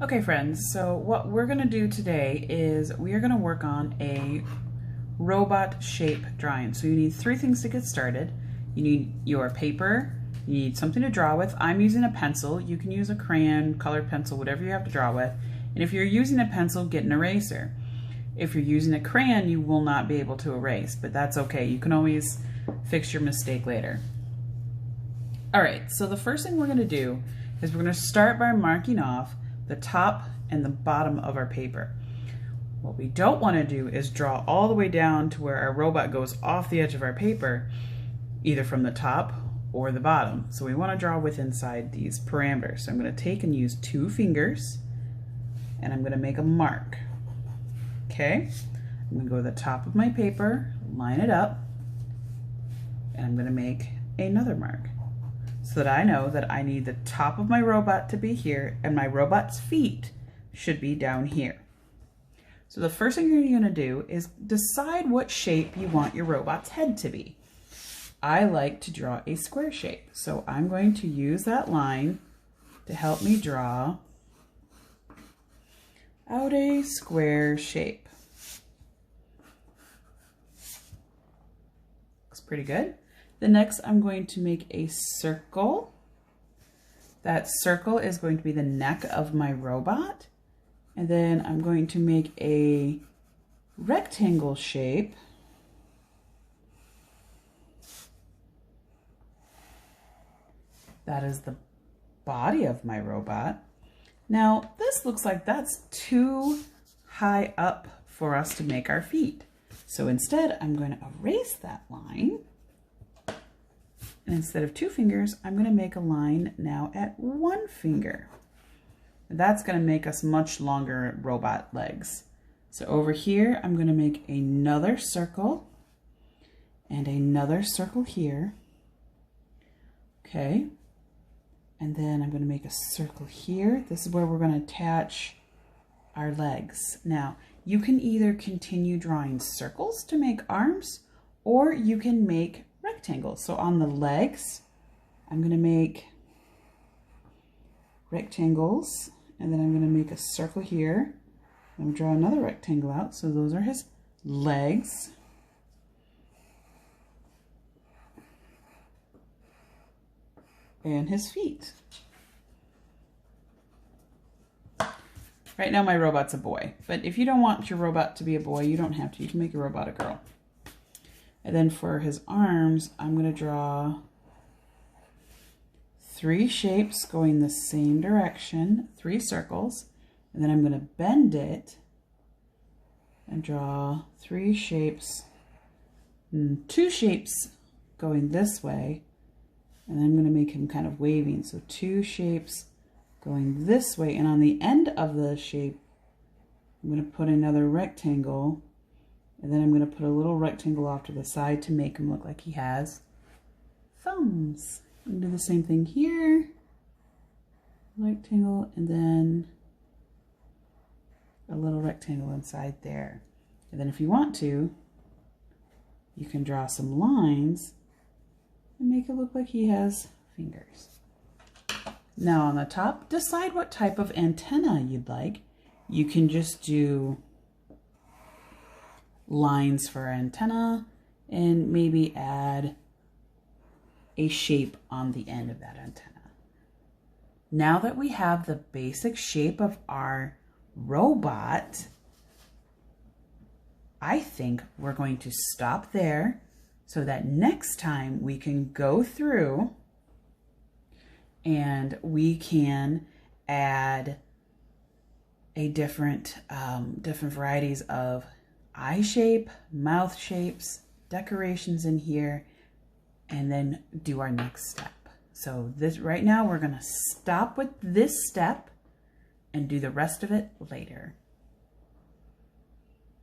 Okay friends, so what we're gonna do today is we are gonna work on a robot shape drawing. So you need three things to get started. You need your paper, you need something to draw with. I'm using a pencil. You can use a crayon, colored pencil, whatever you have to draw with. And if you're using a pencil, get an eraser. If you're using a crayon, you will not be able to erase, but that's okay. You can always fix your mistake later. All right, so the first thing we're gonna do is we're gonna start by marking off the top and the bottom of our paper. What we don't want to do is draw all the way down to where our robot goes off the edge of our paper, either from the top or the bottom. So we want to draw with inside these parameters. So I'm going to take and use 2 fingers and I'm going to make a mark. Okay, I'm going to go to the top of my paper, line it up, and I'm going to make another mark, so that I know that I need the top of my robot to be here and my robot's feet should be down here. So the first thing you're going to do is decide what shape you want your robot's head to be. I like to draw a square shape, so I'm going to use that line to help me draw out a square shape. Looks pretty good. The next, I'm going to make a circle. That circle is going to be the neck of my robot. And then I'm going to make a rectangle shape. That is the body of my robot. Now, this looks like that's too high up for us to make our feet. So instead, I'm going to erase that line. And instead of 2 fingers, I'm going to make a line now at 1 finger. That's going to make us much longer robot legs. So over here, I'm going to make another circle and another circle here. Okay. And then I'm going to make a circle here. This is where we're going to attach our legs. Now, you can either continue drawing circles to make arms, or you can make rectangles. So on the legs, I'm going to make rectangles, and then I'm going to make a circle here. I'm going to draw another rectangle out. So those are his legs. And his feet. Right now my robot's a boy, but if you don't want your robot to be a boy, you don't have to. You can make your robot a girl. And then for his arms, I'm going to draw 3 shapes going the same direction, 3 circles, and then I'm going to bend it and draw 3 shapes, 2 shapes going this way, and then I'm going to make him kind of waving. So 2 shapes going this way, and on the end of the shape, I'm going to put another rectangle. And then I'm going to put a little rectangle off to the side to make him look like he has thumbs. I'm going to do the same thing here. Rectangle, and then a little rectangle inside there. And then if you want to, you can draw some lines and make it look like he has fingers. Now on the top, decide what type of antenna you'd like. You can just do lines for antenna and maybe add a shape on the end of that antenna. Now that we have the basic shape of our robot, I think we're going to stop there so that next time we can go through and we can add a different varieties of eye shape, mouth shapes, decorations in here, and then do our next step. So this right now we're going to stop with this step and do the rest of it later.